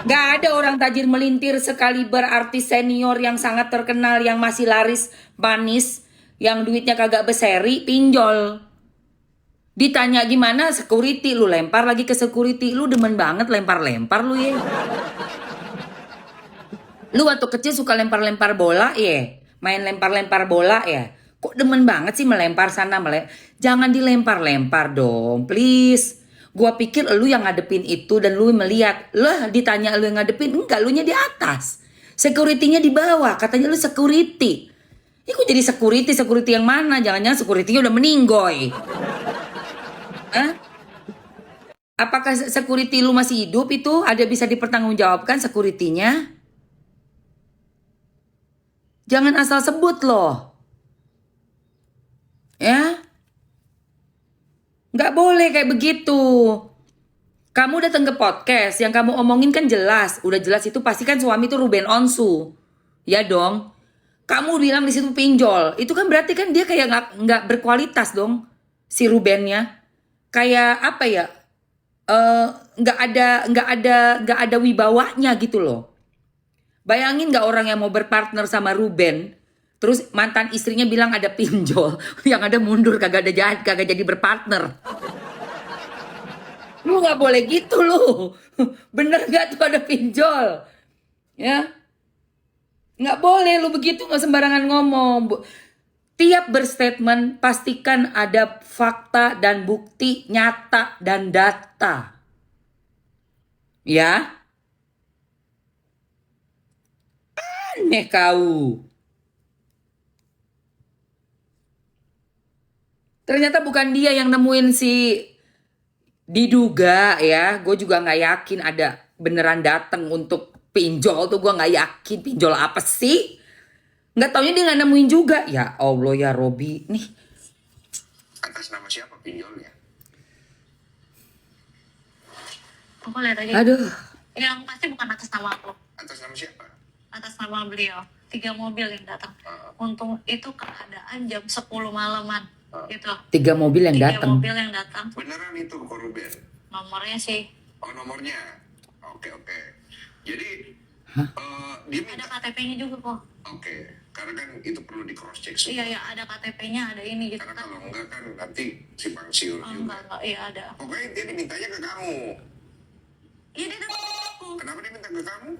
Gak ada orang tajir melintir sekaliber artis senior yang sangat terkenal, yang masih laris manis, yang duitnya kagak berseri, pinjol. Ditanya gimana, security, lu lempar lagi ke security. Lu demen banget lempar-lempar lu ya. Lu waktu kecil suka lempar-lempar bola ya? Main lempar-lempar bola ya? Kok demen banget sih melempar sana, Jangan dilempar-lempar dong, please. Gua pikir lu yang ngadepin itu dan lu melihat. Lah ditanya lu yang ngadepin, enggak, lu nya di atas. Security-nya di bawah, katanya lu security. Ini kok jadi security yang mana? Jangan-jangan security-nya udah meninggoy. Hah? Apakah security lu masih hidup itu? Ada bisa dipertanggungjawabkan security-nya? Jangan asal sebut loh. Ya, nggak boleh kayak begitu. Kamu datang ke podcast, yang kamu omongin kan jelas. Udah jelas itu pasti kan suami tuh Ruben Onsu. Ya dong. Kamu bilang di situ pinjol. Itu kan berarti kan dia kayak nggak berkualitas dong. Si Rubennya. Kayak apa ya? Nggak ada wibawanya gitu loh. Bayangin nggak orang yang mau berpartner sama Ruben, terus mantan istrinya bilang ada pinjol, yang ada mundur kagak jadi berpartner. Lu nggak boleh gitu lu. Bener nggak tuh ada pinjol? Ya, nggak boleh lu begitu, nggak sembarangan ngomong. Tiap berstatement pastikan ada fakta dan bukti nyata dan data. Ya, aneh kau. Ternyata bukan dia yang nemuin si diduga ya. Gue juga nggak yakin ada beneran dateng untuk pinjol tuh. Gue nggak yakin pinjol apa sih. Nggak taunya dia nggak nemuin juga. Ya Allah ya Robi nih. Atas nama siapa pinjolnya? Aku lihat aja. Aduh. Yang pasti bukan atas nama aku. Atas nama siapa? Atas nama beliau. 3 mobil yang datang. Untung itu keadaan jam 10 malaman. Gitu. 3 mobil yang 3 datang. mobil yang datang. Beneran itu Ko Ruben? Nomornya sih. Oh nomornya? Oke. Jadi dia Ada minta. KTP-nya juga kok. Oke. Karena kan itu perlu di cross check Iya, ya, ada KTP-nya, ada ini gitu Karena kan. kalau enggak kan nanti simpang siur Oh, juga. enggak, iya ada. Pokoknya dia dimintanya ke kamu. Iya, dia datang ke aku. Kenapa dia minta ke kamu?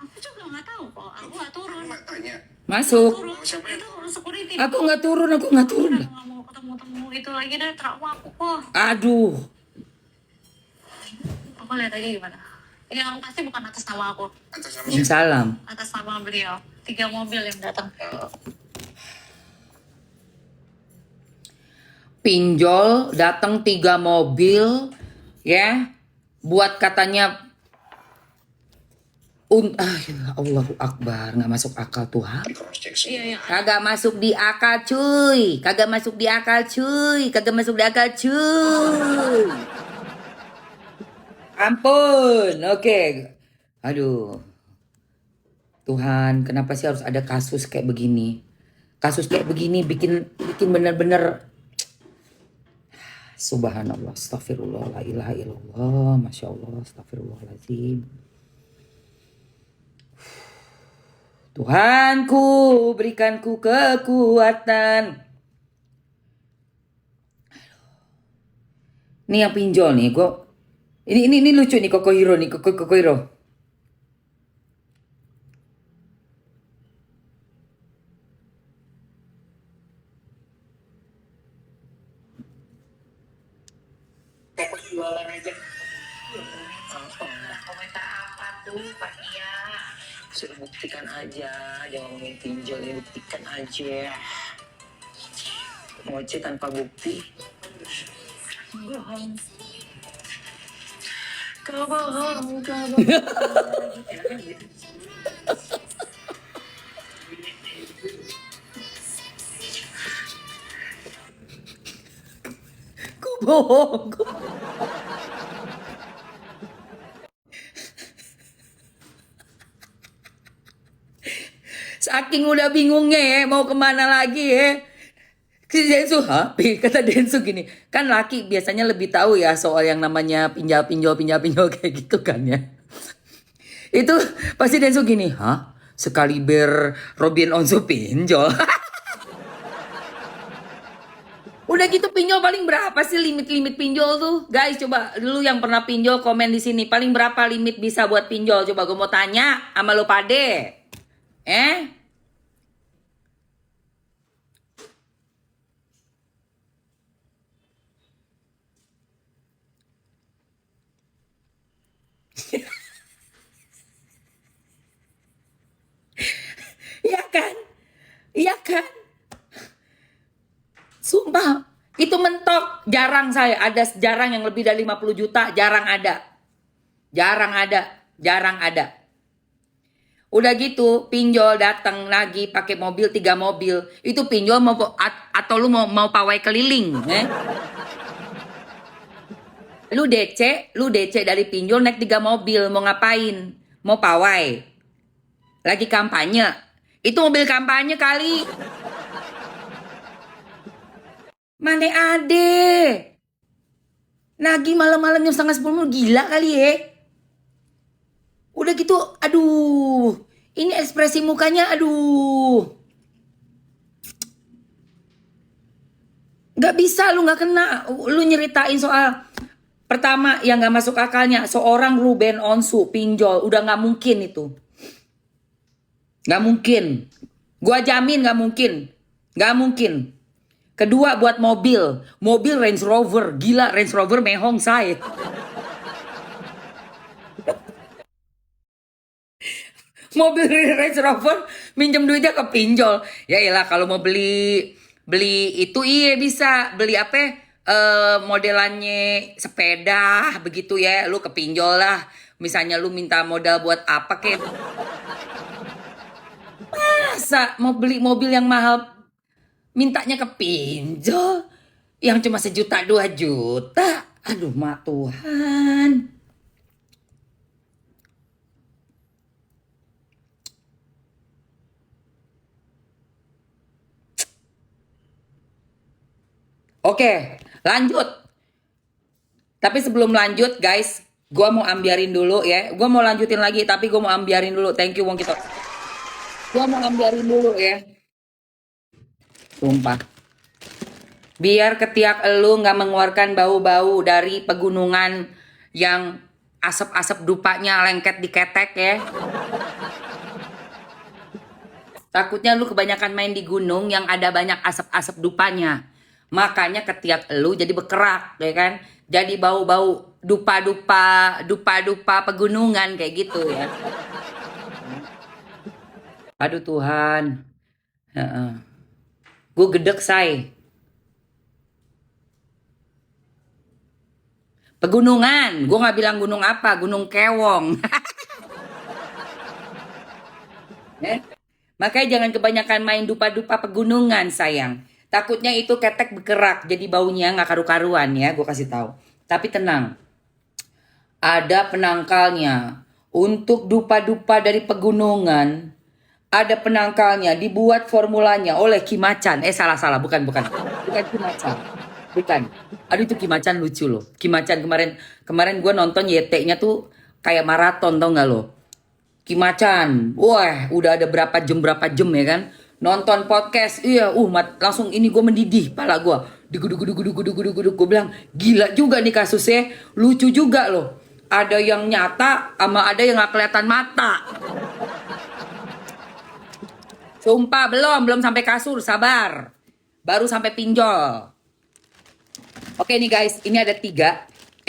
Aku juga nggak tahu kok. Aku nggak turun. Kamu nggak tanya. Masuk. Turun. Siapa yang Itu security. Aku nggak turun. Udah nggak mau ketemu itu lagi dari trauma aku kok. Aduh. Aku lihat aja gimana. Yang pasti bukan atas nama aku. Atas nama siapa? Salam. Atas nama beliau. 3 mobil yang datang. Pinjol datang 3 mobil ya. Buat katanya ya Allahu Akbar, nggak masuk akal Tuhan. Di cross check semua. Iya, Kagak masuk di akal cuy. Kagak masuk di akal cuy. Ampun. Oke. Aduh. Tuhan, kenapa sih harus ada kasus kayak begini? Kasus kayak begini bikin bener-bener subhanallah, astagfirullah, la ilaha illallah, masya Allah, astagfirullahaladzim. Tuhanku, berikanku kekuatan. Ini yang pinjol nih, ini lucu nih Koko Hiro nih, Koko Hiro. Jualan aja. Komentar apa tuh Pak Nia? Sudah buktikan aja, jangan ngomongin pinjol ya, buktikan aja. Ngoceh tanpa bukti. Bohong. Kau bohong. Ku bohong. Saking udah bingungnya ya, mau kemana lagi ya. Si Densu, kata Densu gini, kan laki biasanya lebih tahu ya soal yang namanya pinjol kayak gitu kan ya. Itu pasti Denso gini, hah? Sekaliber Robin Onsu pinjol. Udah gitu pinjol paling berapa sih limit pinjol tuh? Guys, coba dulu yang pernah pinjol komen di sini. Paling berapa limit bisa buat pinjol? Coba gue mau tanya sama lo pade. Iya kan? Iya kan? Sumpah, itu mentok. Jarang saya ada jarang yang lebih dari 50 juta, jarang ada. Jarang ada. Udah gitu, pinjol datang lagi pakai mobil 3 mobil. Itu pinjol mau atau lu mau pawai keliling, Lu DC dari pinjol naik 3 mobil, mau ngapain? Mau pawai. Lagi kampanye. Itu mobil kampanye kali. Mana ade? Lagi malam-malam jam 9:30 gila kali ya. Udah gitu, aduh. Ini ekspresi mukanya, aduh. Gak bisa lu gak kena. Lu nyeritain soal pertama yang gak masuk akalnya. Seorang Ruben Onsu pinjol. Udah gak mungkin itu. Gak mungkin. Gua jamin gak mungkin. Gak mungkin. Kedua buat mobil. Mobil Range Rover. Gila Range Rover mehong say. Mobil Range Rover minjem duitnya ke pinjol. Ya iyalah kalau mau beli itu iya bisa. Beli apa modelannya sepeda begitu ya. Lu ke pinjol lah. Misalnya lu minta modal buat apa kek. Masa mau beli mobil yang mahal mintanya ke pinjol yang cuma 1 juta 2 juta. Aduh mak Tuhan. Oke, lanjut. Tapi sebelum lanjut guys, gue mau ambiarin dulu ya. Gue mau lanjutin lagi tapi gue mau ambiarin dulu. Thank you Wong Kito. Gue mau ambiarin dulu ya. Sumpah. Biar ketiak elu gak mengeluarkan bau-bau dari pegunungan yang asap-asap dupanya lengket di ketek ya. Takutnya lu kebanyakan main di gunung yang ada banyak asap-asap dupanya. Makanya ketiak elu jadi berkerak ya kan. Jadi bau-bau dupa-dupa pegunungan kayak gitu ya. Aduh Tuhan. Gue gedek say. Pegunungan, gue gak bilang gunung apa, gunung Kewong. Makanya jangan kebanyakan main dupa-dupa pegunungan sayang. Takutnya itu ketek bergerak, jadi baunya gak karu-karuan ya, gue kasih tahu. Tapi tenang, ada penangkalnya. Untuk dupa-dupa dari pegunungan, ada penangkalnya, dibuat formulanya oleh Kimacan. Salah, bukan Kimacan. Bukan. Aduh itu Kimacan lucu loh. Kimacan kemarin gue nonton YT-nya tuh kayak maraton tau gak lo? Kimacan. Wah, udah ada berapa jam ya kan? Nonton podcast. Iya, langsung ini gue mendidih pala gue. Diguduk. Gue bilang, gila juga nih kasusnya. Lucu juga loh. Ada yang nyata sama ada yang gak kelihatan mata. Sumpah belum sampai kasur, sabar. Baru sampai pinjol. Oke nih guys, ini ada 5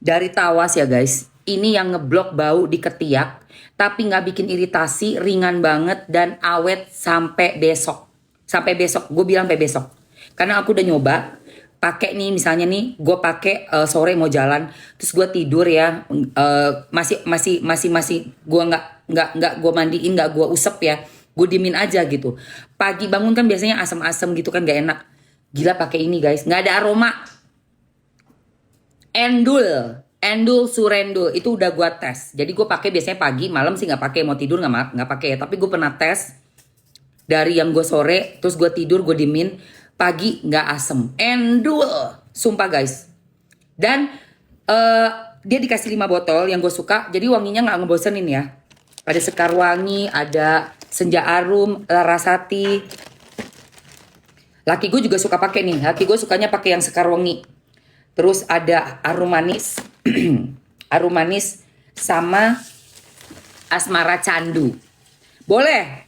dari tawas ya guys. Ini yang ngeblok bau di ketiak, tapi nggak bikin iritasi, ringan banget dan awet sampai besok. Sampai besok, gue bilang sampai besok. Karena aku udah nyoba, pakai nih misalnya nih, gue pakai sore mau jalan, terus gue tidur ya, masih gue nggak gue mandiin, nggak gue usap ya, gue diemin aja gitu. Pagi bangun kan biasanya asam-asam gitu kan gak enak. Gila pakai ini guys, nggak ada aroma. Endul Surendul itu udah gue tes. Jadi gue pakai biasanya pagi, malam sih nggak pakai, mau tidur nggak pakai ya. Tapi gue pernah tes dari yang gue sore, terus gue tidur gue dimin, pagi nggak asem. Endul, sumpah guys. Dan dia dikasih 5 botol yang gue suka, jadi wanginya nggak ngebosenin ya. Ada Sekar Wangi, ada Senja Arum, Larasati. Laki gue juga suka pakai nih. Laki gue sukanya pakai yang Sekar Wangi. Terus ada Arum Manis, Arum Manis sama Asmara Candu. Boleh.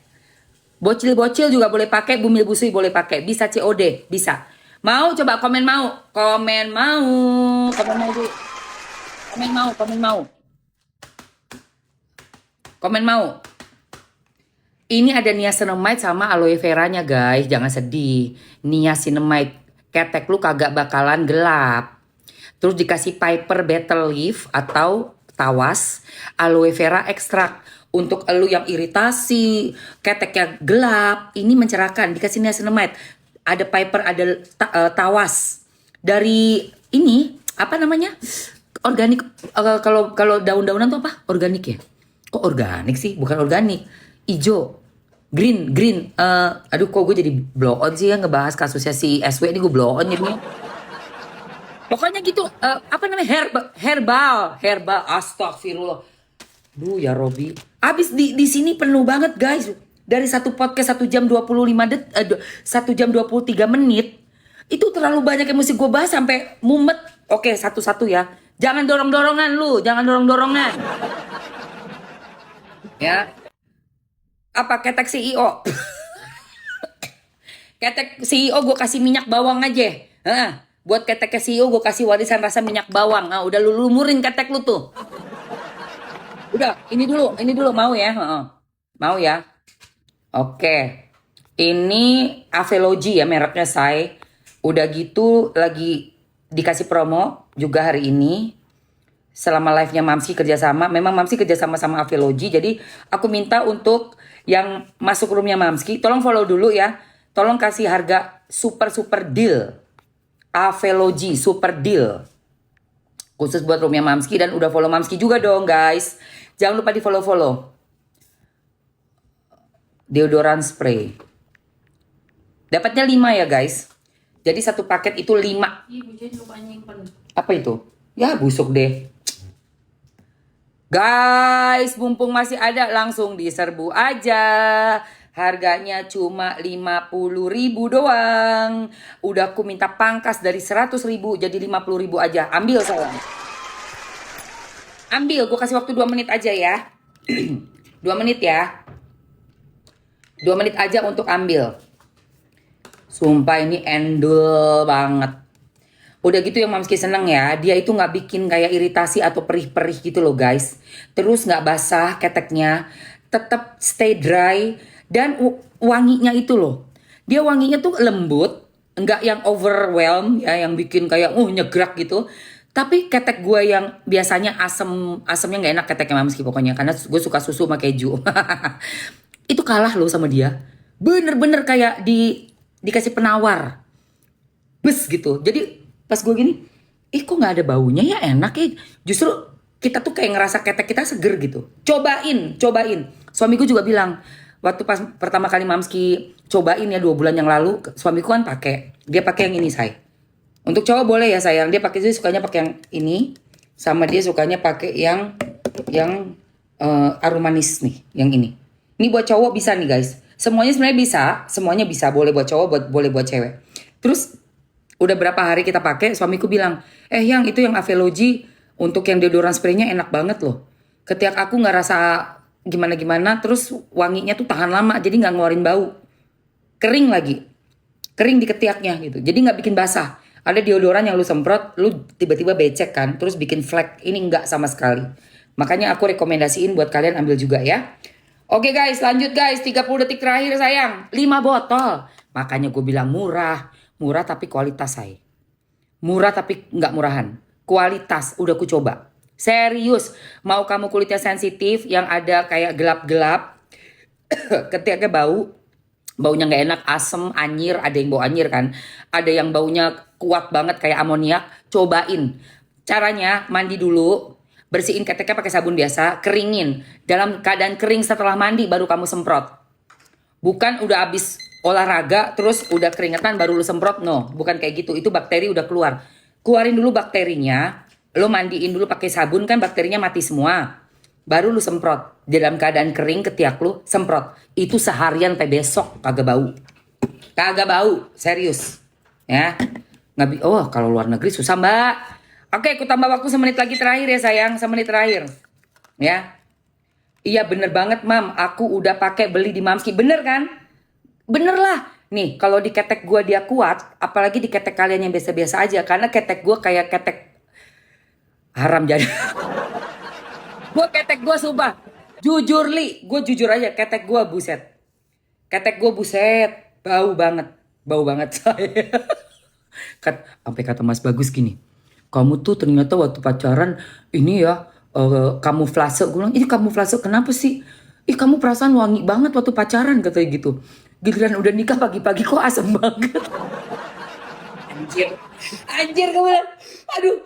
Bocil-bocil juga boleh pakai, bumil busui boleh pakai. Bisa COD, bisa. Mau coba komen mau. Komen mau. Komen mau dulu. Komen mau, komen mau. Komen mau. Ini ada niacinamide sama aloe veranya guys. Jangan sedih. Niacinamide. Ketek lu kagak bakalan gelap. Terus dikasih Piper Betel Leaf atau tawas. Aloe vera ekstrak. Untuk elu yang iritasi. Keteknya gelap. Ini mencerahkan. Dikasih niacinamide. Ada Piper, ada tawas. Dari ini. Apa namanya? Organik. Kalau daun-daunan tuh apa? Organik ya? Kok organik sih? Bukan organik. Ijo. Green. Aduh kok gue jadi blow on sih ya ngebahas kasusnya si SW ini, gue blow on jadinya. Pokoknya gitu. Apa namanya? Herbal. Astagfirullah. Duh ya Robi. Abis di sini penuh banget guys. Dari satu podcast 1 jam 1 jam 23 menit. Itu terlalu banyak yang mesti gue bahas sampai mumet. Oke, satu-satu ya. Jangan dorong-dorongan lu. Jangan dorong-dorongan. Ya. Apa ketek CEO? Ketek CEO gue kasih minyak bawang aja. Buat ketek CEO gue kasih warisan rasa minyak bawang. Udah lu lumurin ketek lu tuh. Udah, ini dulu mau ya? Mau ya? Oke. Ini Avelogy ya mereknya Say. Udah gitu lagi dikasih promo juga hari ini. Selama live-nya Mamski kerjasama. Memang Mamski kerjasama sama Avelogy. Jadi aku minta untuk yang masuk roomnya Mamski, tolong follow dulu ya. Tolong kasih harga super deal. Avelogy super deal. Khusus buat roomnya Mamski. Dan udah follow Mamski juga dong guys. Jangan lupa di follow. Deodoran spray. Dapatnya 5 ya guys. Jadi satu paket itu 5. Apa itu? Ya busuk deh. Guys, mumpung masih ada langsung diserbu aja. Harganya cuma 50.000 doang. Udah aku minta pangkas dari 100.000 jadi 50.000 aja. Ambil sayang. Ambil, gue kasih waktu 2 menit aja ya. 2 menit ya. 2 menit aja untuk ambil. Sumpah ini endul banget. Udah gitu yang Mamski seneng ya, dia itu gak bikin kayak iritasi atau perih-perih gitu loh guys. Terus gak basah keteknya, tetap stay dry. Dan wanginya itu loh, dia wanginya tuh lembut, gak yang overwhelm ya, yang bikin kayak nyegrak gitu. Tapi ketek gue yang biasanya asemnya gak enak keteknya Mamski pokoknya. Karena gue suka susu sama keju. Itu kalah loh sama dia. Bener-bener kayak dikasih penawar. Bes gitu, jadi pas gue gini, kok gak ada baunya ya, enak ya. Justru kita tuh kayak ngerasa ketek kita seger gitu. Cobain. Suamiku juga bilang, waktu pas pertama kali Mamski cobain ya 2 bulan yang lalu, suamiku kan pakai. Dia pakai yang ini say. Untuk cowok boleh ya sayang, dia sukanya pakai yang ini, sama dia sukanya pakai yang Arum Manis nih, yang ini. Ini buat cowok bisa nih guys. Semuanya sebenarnya bisa, boleh buat cowok, boleh buat cewek. Terus udah berapa hari kita pakai, suamiku bilang, yang itu yang Avelogy untuk yang deodoran spraynya enak banget loh. Ketika aku nggak rasa gimana-gimana, terus wanginya tuh tahan lama, jadi nggak ngeluarin bau. Kering di ketiaknya gitu, jadi nggak bikin basah. Ada deodoran yang lu semprot, lu tiba-tiba becek kan, terus bikin flek. Ini nggak sama sekali. Makanya aku rekomendasiin buat kalian ambil juga ya. Oke guys, lanjut guys, 30 detik terakhir sayang. 5 botol. Makanya gue bilang murah tapi kualitas say. Murah tapi nggak murahan. Kualitas udah ku coba. Serius, mau kamu kulitnya sensitif yang ada kayak gelap-gelap, ketika baunya nggak enak, asem, anyir, ada yang bau anyir kan, ada yang baunya kuat banget kayak amoniak, cobain. Caranya mandi dulu, bersihin keteknya pakai sabun biasa, keringin. Dalam keadaan kering setelah mandi baru kamu semprot. Bukan udah habis olahraga terus udah keringetan baru lu semprot, no, bukan kayak gitu. Itu bakteri udah keluar. Keluarin dulu bakterinya, Lo mandiin dulu pakai sabun kan bakterinya mati semua. Baru lu semprot. Dalam keadaan kering ketiak lu semprot. Itu seharian sampai besok kagak bau. Kagak bau, serius. Ya. Oh, kalau luar negeri susah, Mbak. Oke, aku tambah waktu semenit lagi terakhir ya, sayang. Semenit terakhir. Ya. Iya, bener banget, Mam. Aku udah pakai beli di Mamski. Bener kan? Bener lah. Nih, kalau di ketek gua dia kuat, apalagi di ketek kalian yang biasa-biasa aja. Karena ketek gua kayak ketek haram jadi. Gue ketek gue sumpah. Jujur Li, gue jujur aja ketek gue buset. Ketek gue buset, bau banget. Bau banget saya. Sampai kata Mas Bagus gini. Kamu tuh ternyata waktu pacaran ini ya kamuflase. Gue bilang, ini kamuflase kenapa sih? Ih kamu perasaan wangi banget waktu pacaran katanya gitu. Giliran udah nikah pagi-pagi kok asem banget. Anjir gue bilang. Aduh.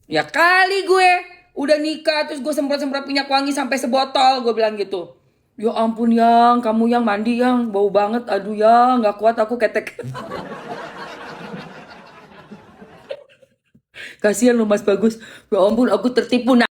Ya kali gue udah nikah terus gue semprot-semprot minyak wangi sampai sebotol, gue bilang gitu. Ya ampun Yang, kamu yang mandi Yang, bau banget. Aduh Yang, gak kuat aku ketek. Kasihan lu Mas Bagus. Ya ampun aku tertipu.